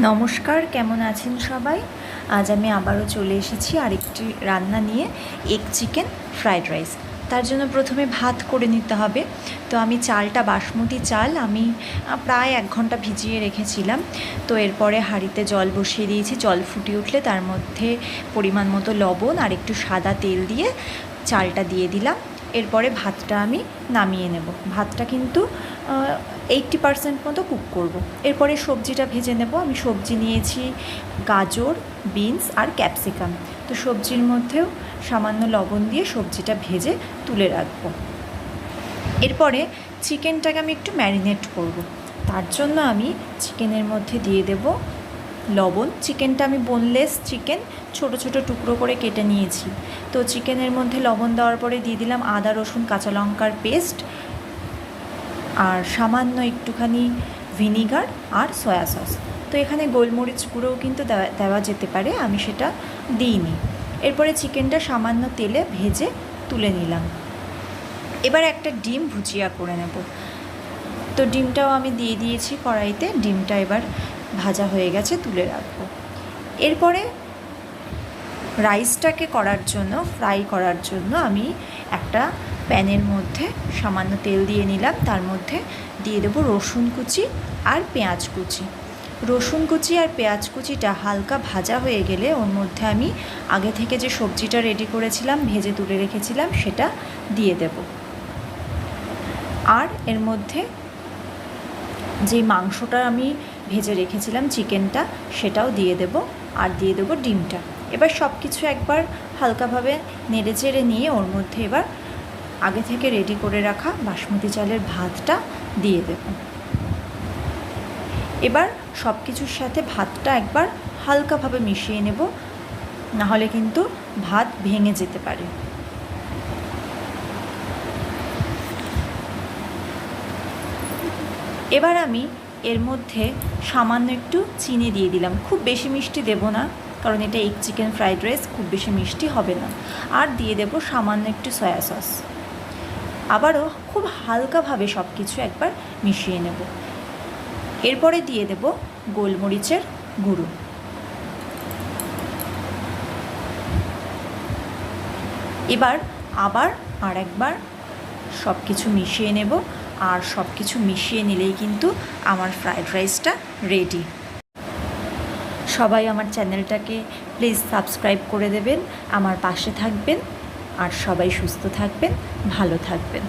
নমস্কার, কেমন আছেন সবাই? আজ আমি আবারও চলে এসেছি আরেকটি রান্না নিয়ে, এগ চিকেন ফ্রাইড রাইস। তার জন্য প্রথমে ভাত করে নিতে হবে। তো আমি চালটা বাসমতি চাল আমি প্রায় 1 ঘন্টা ভিজিয়ে রেখেছিলাম। তো এরপরে হাঁড়িতে জল বসিয়ে দিয়েছি। জল ফুটে উঠলে তার মধ্যে পরিমাণ মতো লবণ আর একটু সাদা তেল দিয়ে চালটা দিয়ে দিলাম। এরপরে ভাতটা আমি নামিয়ে নেব। ভাতটা কিন্তু 80% মতো কুক করব। এরপরে সবজিটা ভেজে নেব। আমি সবজি নিয়েছি গাজর, বিনস আর ক্যাপসিকাম। তো সবজির মধ্যেও সামান্য লবণ দিয়ে সবজিটা ভেজে তুলে রাখবো। এরপরে চিকেনটাকে আমি একটু ম্যারিনেট করব। তার জন্য আমি চিকেনের মধ্যে দিয়ে দেব লবণ। চিকেনটা আমি বোনলেস চিকেন ছোট ছোট টুকরো করে কেটে নিয়েছি। তো চিকেনের মধ্যে লবণ দেওয়ার পরে দিয়ে দিলাম আদা, রসুন, কাঁচা লঙ্কার পেস্ট আর সামান্য একটুখানি ভিনিগার আর সয়া সস। তো এখানে গোলমরিচ গুঁড়োও কিন্তু দেওয়া যেতে পারে, আমি সেটা দিইনি। এরপরে চিকেনটা সামান্য তেলে ভেজে তুলে নিলাম। এবার একটা ডিম ভুজিয়া করে নেব। তো ডিমটাও আমি দিয়ে দিয়েছি কড়াইতে। ডিমটা এবার ভাজা হয়ে গেছে, তুলে রাখবো। এরপরে রাইসটাকে ফ্রাই করার জন্য আমি একটা প্যানের মধ্যে সামান্য তেল দিয়ে নিলাম। তার মধ্যে দিয়ে দেবো রসুন কুচি আর পেঁয়াজ কুচি। রসুন কুচি আর পেঁয়াজ কুচিটা হালকা ভাজা হয়ে গেলে ওর মধ্যে আমি আগে থেকে যে সবজিটা রেডি করেছিলাম, ভেজে তুলে রেখেছিলাম, সেটা দিয়ে দেব। আর এর মধ্যে যে মাংসটা আমি ভেজে রেখেছিলাম, চিকেনটা, সেটাও দিয়ে দেব। আর দিয়ে দেবো ডিমটা। এবার সব কিছু একবার হালকাভাবে নেড়ে চেড়ে নিয়ে ওর মধ্যে এবার আগে থেকে রেডি করে রাখা বাসমতি চালের ভাতটা দিয়ে দেব। এবার সব কিছুর সাথে ভাতটা একবার হালকাভাবে মিশিয়ে নেব, নাহলে কিন্তু ভাত ভেঙে যেতে পারে। এবার আমি এর মধ্যে সামান্য একটু চিনি দিয়ে দিলাম। খুব বেশি মিষ্টি দেব না, কারণ এটা এগ চিকেন ফ্রাইড রাইস, খুব বেশি মিষ্টি হবে না। আর দিয়ে দেব সামান্য একটু সয়া সস। আবারও খুব হালকাভাবে সব কিছু একবার মিশিয়ে নেব। এরপরে দিয়ে দেব গোলমরিচের গুঁড়ো। এবার আবার একবার সব কিছু মিশিয়ে নেব। আর সব কিছু মিশিয়ে নিলেই কিন্তু আমার ফ্রাইড রাইসটা রেডি। সবাই আমার চ্যানেলটাকে প্লিজ সাবস্ক্রাইব করে দেবেন, আমার পাশে থাকবেন, আর সবাই সুস্থ থাকবেন, ভালো থাকবেন।